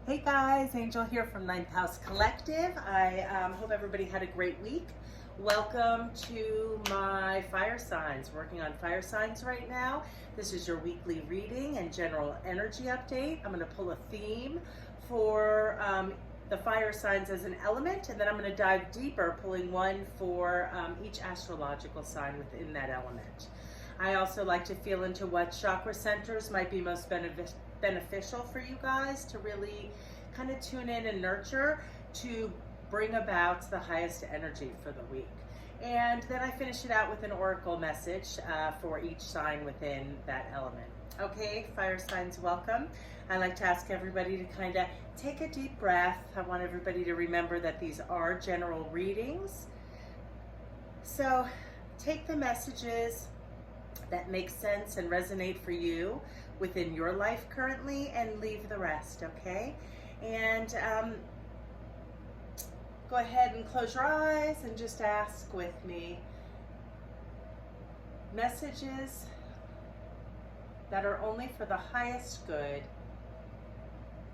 Hey guys, Angel here from Ninth House Collective. I hope everybody had a great week. Welcome to my fire signs. Working on fire signs right now. This is your weekly reading and general energy update. I'm going to pull a theme for the fire signs as an element, and then I'm going to dive deeper, pulling one for each astrological sign within that element. I also like to feel into what chakra centers might be most beneficial for you guys to really kind of tune in and nurture to bring about the highest energy for the week. And then I finish it out with an oracle message for each sign within that element. Okay, fire signs, welcome. I like to ask everybody to kind of take a deep breath. I want everybody to remember that these are general readings. So take the messages that make sense and resonate for you within your life currently and leave the rest, okay? And go ahead and close your eyes and just ask with me. Messages that are only for the highest good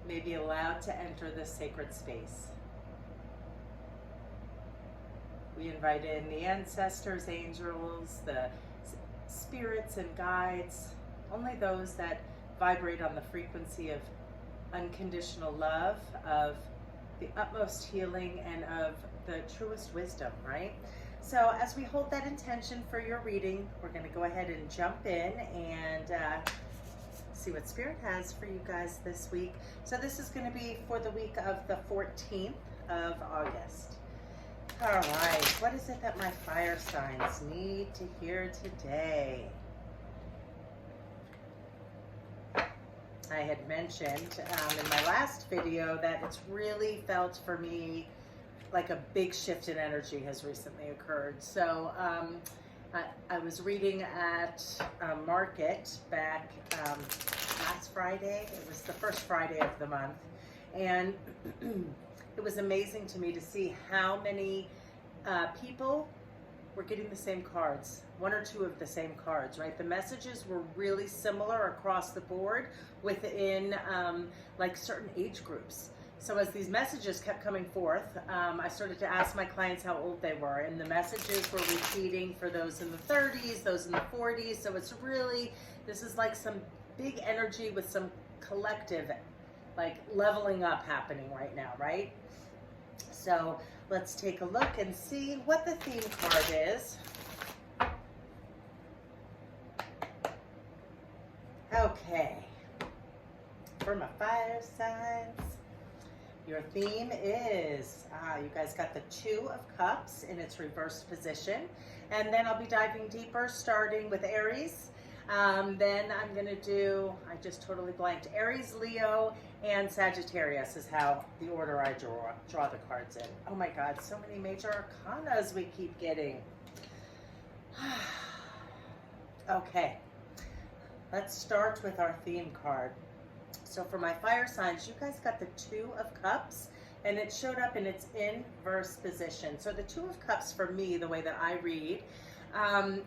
may be allowed to enter this sacred space. We invite in the ancestors, angels, the spirits and guides, only those that vibrate on the frequency of unconditional love, of the utmost healing, and of the truest wisdom, right? So as we hold that intention for your reading, we're going to go ahead and jump in and see what Spirit has for you guys this week. So this is going to be for the week of the 14th of August. All right, what is it that my fire signs need to hear today? I had mentioned in my last video that it's really felt for me like a big shift in energy has recently occurred. So I was reading at a market back last Friday. It was the first Friday of the month. And it was amazing to me to see how many people were getting the same cards, one or two of the same cards, right? The messages were really similar across the board within like certain age groups. So as these messages kept coming forth, I started to ask my clients how old they were, and the messages were repeating for those in the 30s, those in the 40s. So it's really, this is like some big energy with some collective like leveling up happening right now, right? So let's take a look and see what the theme card is. Okay, for my fire signs, your theme is, you guys got the Two of Cups in its reversed position. And then I'll be diving deeper, starting with Aries. Then I'm going to do, I just totally blanked, Aries, Leo, and Sagittarius is how the order I draw the cards in. Oh my God, so many major arcanas we keep getting. Okay, let's start with our theme card. So for my fire signs, you guys got the Two of Cups, and it showed up in its inverse position. So the Two of Cups for me, the way that I read,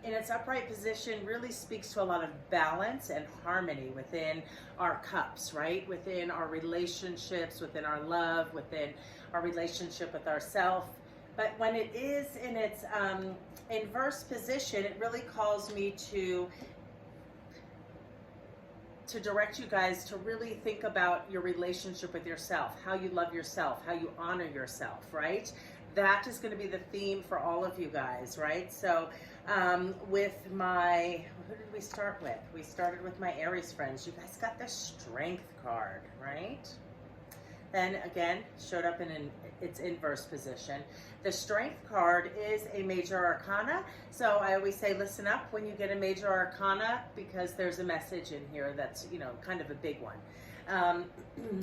in its upright position really speaks to a lot of balance and harmony within our cups, right? Within our relationships, within our love, within our relationship with ourselves. But when it is in its inverse position, it really calls me to direct you guys to really think about your relationship with yourself, how you love yourself, how you honor yourself, right? That is going to be the theme for all of you guys, right? So with my, who did we start with? We started with my Aries friends. You guys got the Strength card, right? Then again, showed up in its inverse position. The Strength card is a major arcana. So I always say, listen up when you get a major arcana, because there's a message in here that's, you know, kind of a big one.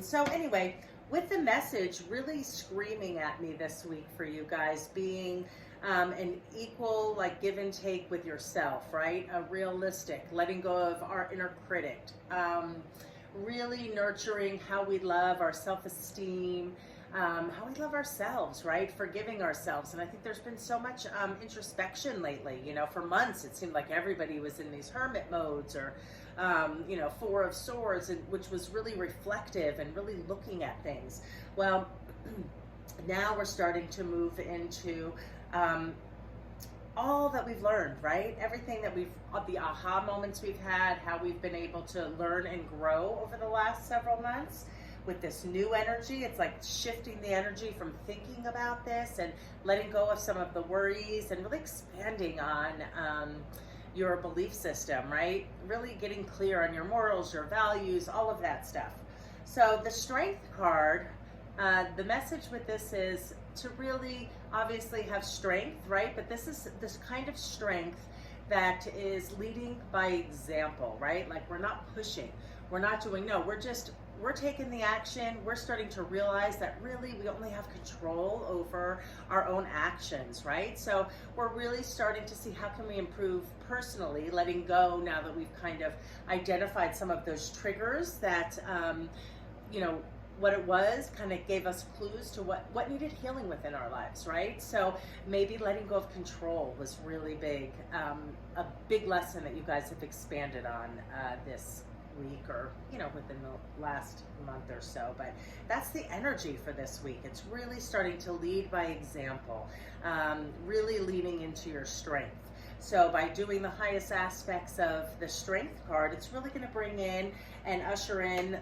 So anyway, with the message really screaming at me this week for you guys being an equal, like, give and take with yourself, right? A realistic, letting go of our inner critic, really nurturing how we love our self-esteem, how we love ourselves, right? Forgiving ourselves. And I think there's been so much introspection lately. You know, for months it seemed like everybody was in these hermit modes, or you know, Four of Swords, and which was really reflective and really looking at things. Well, now we're starting to move into all that we've learned, right? Everything that the aha moments we've had, how we've been able to learn and grow over the last several months with this new energy. It's like shifting the energy from thinking about this and letting go of some of the worries, and really expanding on your belief system, right? Really getting clear on your morals, your values, all of that stuff. So the Strength card, the message with this is to really obviously have strength, right? But this is this kind of strength that is leading by example, right? Like, we're not pushing, we're not doing, no, we're taking the action. We're starting to realize that really we only have control over our own actions, right? So we're really starting to see how can we improve personally, letting go now that we've kind of identified some of those triggers that, you know, what it was kind of gave us clues to what needed healing within our lives, right? So maybe letting go of control was really big, a big lesson that you guys have expanded on this week, or you know, within the last month or so. But that's the energy for this week. It's really starting to lead by example, really leaning into your strength. So by doing the highest aspects of the Strength card, it's really going to bring in and usher in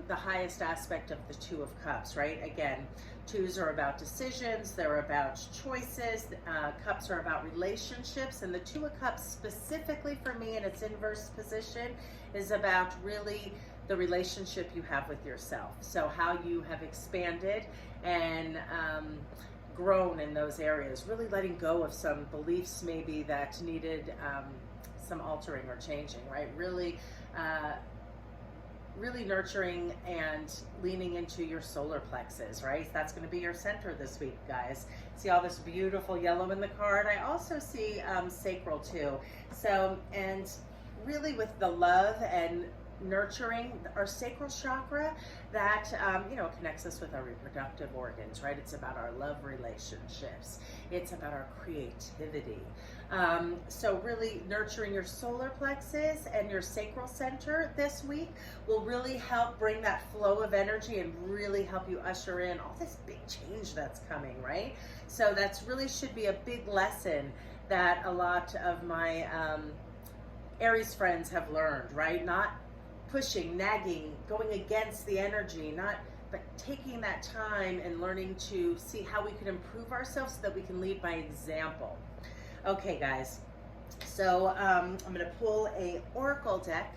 the highest aspect of the Two of Cups, right? Again, twos are about decisions, they're about choices, cups are about relationships, and the Two of Cups specifically for me in its inverse position is about really the relationship you have with yourself. So how you have expanded and grown in those areas, really letting go of some beliefs maybe that needed some altering or changing, right? Really really nurturing and leaning into your solar plexus, right? That's going to be your center this week, guys. See all this beautiful yellow in the card? I also see sacral too. So, and really with the love and nurturing our sacral chakra, that you know, connects us with our reproductive organs, right? It's about our love relationships, it's about our creativity. So really nurturing your solar plexus and your sacral center this week will really help bring that flow of energy and really help you usher in all this big change that's coming, right? So that's really should be a big lesson that a lot of my Aries friends have learned, right? Not pushing, nagging, going against the energy, but taking that time and learning to see how we can improve ourselves so that we can lead by example. Okay, guys, so I'm going to pull a oracle deck,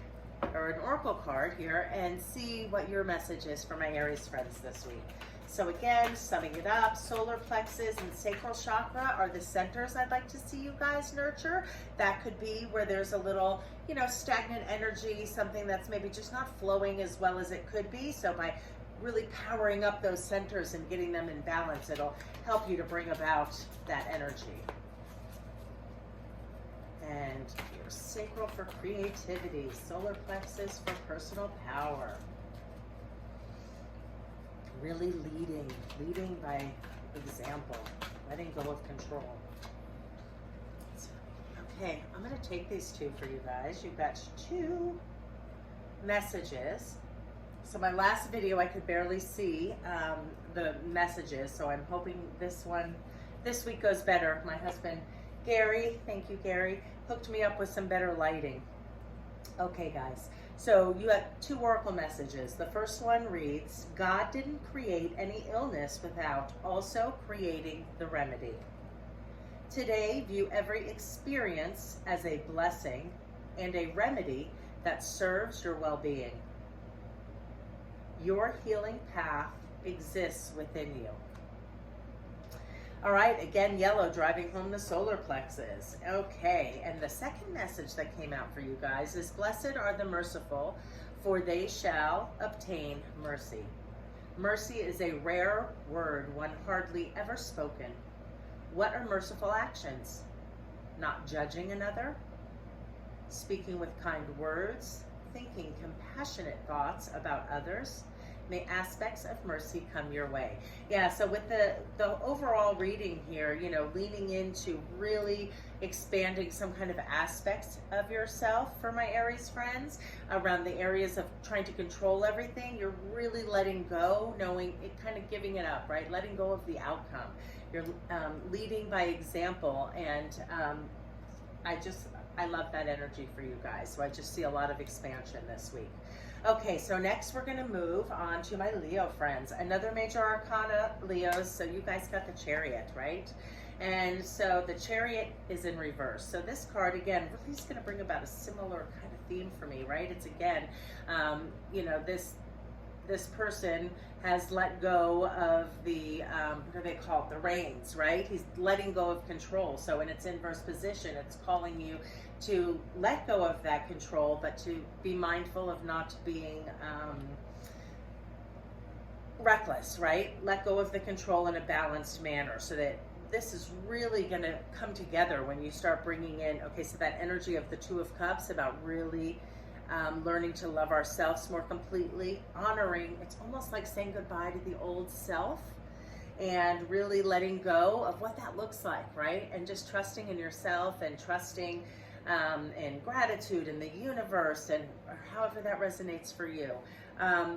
or an oracle card here, and see what your message is for my Aries friends this week. So again, summing it up, solar plexus and sacral chakra are the centers I'd like to see you guys nurture. That could be where there's a little, you know, stagnant energy, something that's maybe just not flowing as well as it could be. So by really powering up those centers and getting them in balance, it'll help you to bring about that energy. And your sacral for creativity, solar plexus for personal power. Really leading by example, letting go of control. Okay, I'm going to take these two for you guys. You've got two messages. So my last video, I could barely see the messages, so I'm hoping this week goes better. My husband, Gary, thank you, Gary, hooked me up with some better lighting. Okay, guys. So you have two oracle messages. The first one reads, God didn't create any illness without also creating the remedy. Today, view every experience as a blessing and a remedy that serves your well-being. Your healing path exists within you. All right, again, yellow, driving home the solar plexus. Okay, and the second message that came out for you guys is, blessed are the merciful, for they shall obtain mercy. Mercy is a rare word, one hardly ever spoken. What are merciful actions? Not judging another, speaking with kind words, thinking compassionate thoughts about others, May aspects of mercy come your way. Yeah, so with the overall reading here, you know, leaning into really expanding some kind of aspects of yourself for my Aries friends around the areas of trying to control everything. You're really letting go, knowing it, kind of giving it up, right? Letting go of the outcome. You're leading by example, and I love that energy for you guys. So I just see a lot of expansion this week. Okay, so next we're going to move on to my Leo friends. Another major arcana, Leos. So you guys got the Chariot, right? And so the Chariot is in reverse. So this card, again, really is going to bring about a similar kind of theme for me, right? It's again, you know, this person has let go of the, what do they call it, the reins, right? He's letting go of control. So in its inverse position, it's calling you to let go of that control, but to be mindful of not being reckless, right? Let go of the control in a balanced manner, so that this is really going to come together when you start bringing in, okay, so that energy of the Two of Cups about really learning to love ourselves more completely, honoring, it's almost like saying goodbye to the old self and really letting go of what that looks like, right? And just trusting in yourself and trusting in gratitude in the universe, and or however that resonates for you.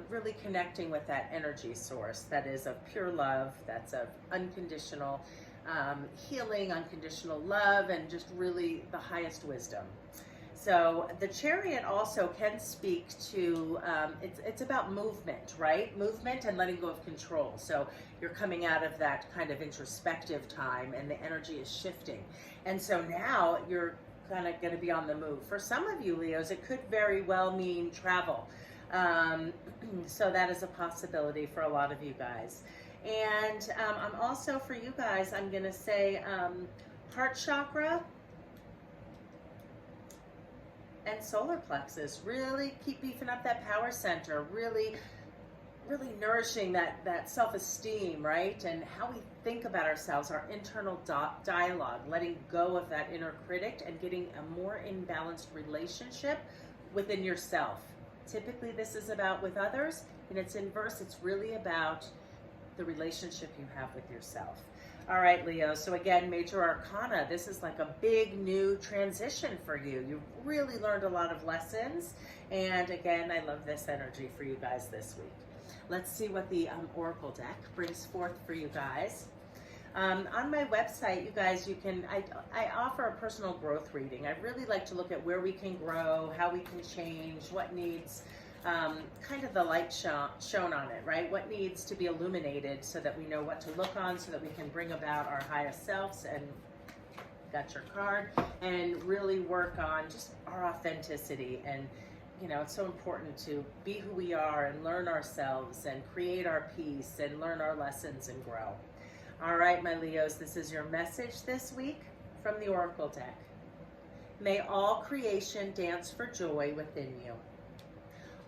Really connecting with that energy source that is of pure love, that's of unconditional healing, unconditional love, and just really the highest wisdom. So the Chariot also can speak to, it's about movement, right? Movement and letting go of control. So you're coming out of that kind of introspective time and the energy is shifting. And so now you're kind of going to be on the move. For some of you, Leos, it could very well mean travel. So that is a possibility for a lot of you guys. And I'm also, for you guys, I'm going to say heart chakra and solar plexus. Really keep beefing up that power center, really nourishing that self-esteem, right? And how we think about ourselves, our internal dialogue, letting go of that inner critic and getting a more imbalanced relationship within yourself. Typically this is about with others, and it's inverse. It's really about the relationship you have with yourself. All right, Leo, so again, major arcana, this is like a big new transition for you. You've really learned a lot of lessons, and again, I love this energy for you guys this week. Let's see what the Oracle deck brings forth for you guys. On my website, you guys, I offer a personal growth reading. I really like to look at where we can grow, how we can change, what needs kind of the light shown on it, right? What needs to be illuminated so that we know what to look on, so that we can bring about our highest selves, and got your card, and really work on just our authenticity. And you know, it's so important to be who we are and learn ourselves and create our peace and learn our lessons and grow. All right, my Leos, this is your message this week from the Oracle deck. May all creation dance for joy within you.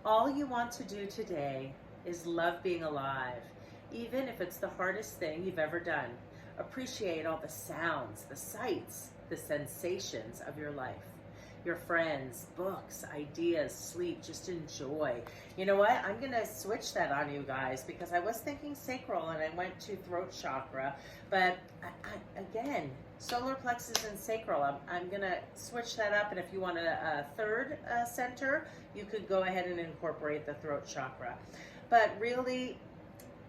All you want to do today is love being alive, even if it's the hardest thing you've ever done. Appreciate all the sounds, the sights, the sensations of your life. Your friends, books, ideas, sleep, just enjoy. You know what? I'm going to switch that on you guys, because I was thinking sacral and I went to throat chakra, but again, solar plexus and sacral, I'm going to switch that up. And if you want a third center, you could go ahead and incorporate the throat chakra. But really,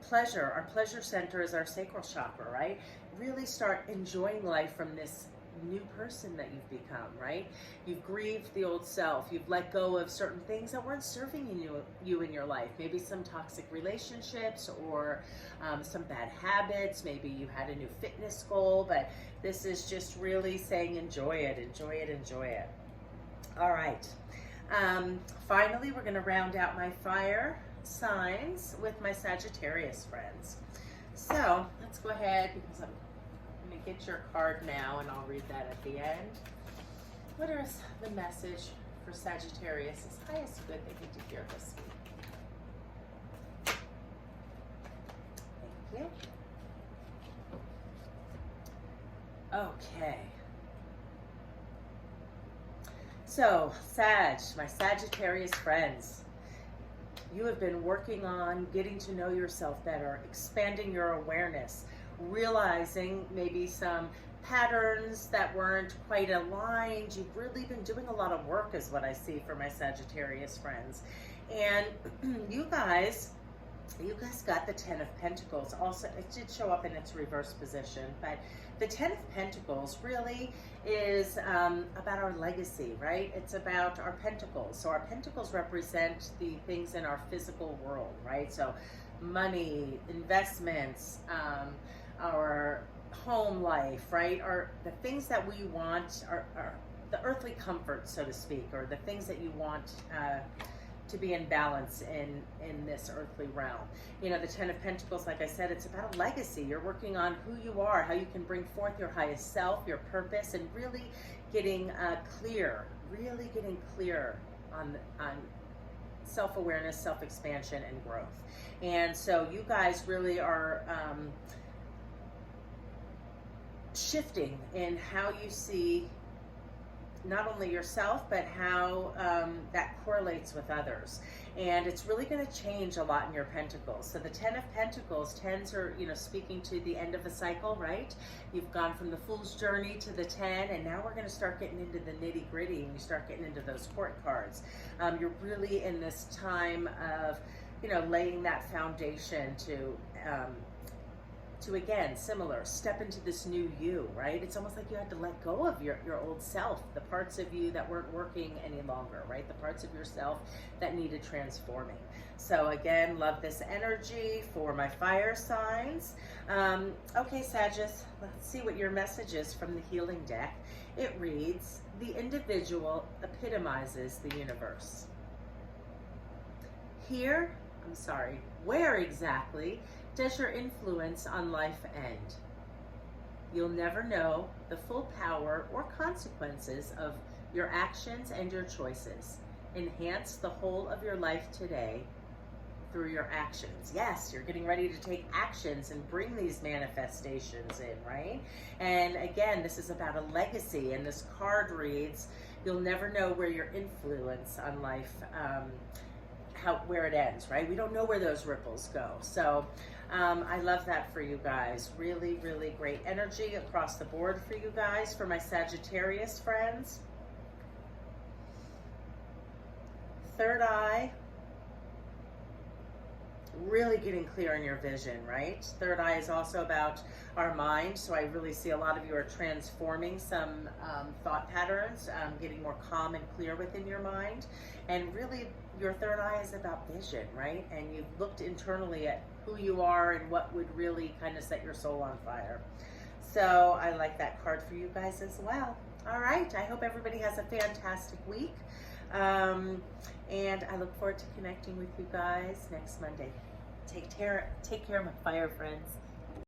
pleasure, our pleasure center is our sacral chakra, right? Really start enjoying life from this new person that you've become, right? You've grieved the old self. You've let go of certain things that weren't serving you in your life. Maybe some toxic relationships or some bad habits. Maybe you had a new fitness goal, but this is just really saying enjoy it, enjoy it, enjoy it. All right. Finally, we're going to round out my fire signs with my Sagittarius friends. So let's go ahead, because I'm going to get your card now and I'll read that at the end. What is the message for Sagittarius? Is highest good they get to hear this week? Thank you. Okay. So, my Sagittarius friends, you have been working on getting to know yourself better, expanding your awareness, realizing maybe some patterns that weren't quite aligned. You've really been doing a lot of work is what I see for my Sagittarius friends. And you guys got the Ten of Pentacles. Also, it did show up in its reverse position, but the Ten of Pentacles really is about our legacy, right? It's about our pentacles. So our pentacles represent the things in our physical world, right? So money, investments, our home life, right? The things that we want are the earthly comforts, so to speak, or the things that you want to be in balance in this earthly realm. You know, the Ten of Pentacles, like I said, it's about a legacy. You're working on who you are, how you can bring forth your highest self, your purpose, and really getting clear on self-awareness, self-expansion, and growth. And so you guys really are shifting in how you see not only yourself, but how that correlates with others. And it's really going to change a lot in your pentacles. So the Ten of Pentacles, tens are, you know, speaking to the end of a cycle, right? You've gone from the Fool's Journey to the 10, and now we're going to start getting into the nitty gritty, and you start getting into those court cards. You're really in this time of, you know, laying that foundation to again, similar, step into this new you, right? It's almost like you had to let go of your old self, the parts of you that weren't working any longer, right? The parts of yourself that needed transforming. So again, love this energy for my fire signs. Okay, Sagittarius, let's see what your message is from the healing deck. It reads, the individual epitomizes the universe. Where exactly does your influence on life end? You'll never know the full power or consequences of your actions and your choices. Enhance the whole of your life today through your actions. Yes, you're getting ready to take actions and bring these manifestations in, right? And again, this is about a legacy, and this card reads, you'll never know where your influence on life where it ends, right? We don't know where those ripples go. So I love that for you guys. Really, really great energy across the board for you guys. For my Sagittarius friends, third eye, really getting clear in your vision, right? Third eye is also about our mind. So I really see a lot of you are transforming some thought patterns, getting more calm and clear within your mind. And really, your third eye is about vision, right? And you've looked internally at who you are and what would really kind of set your soul on fire. So I like that card for you guys as well. All right, I hope everybody has a fantastic week. And I look forward to connecting with you guys next Monday. Take care, my fire friends.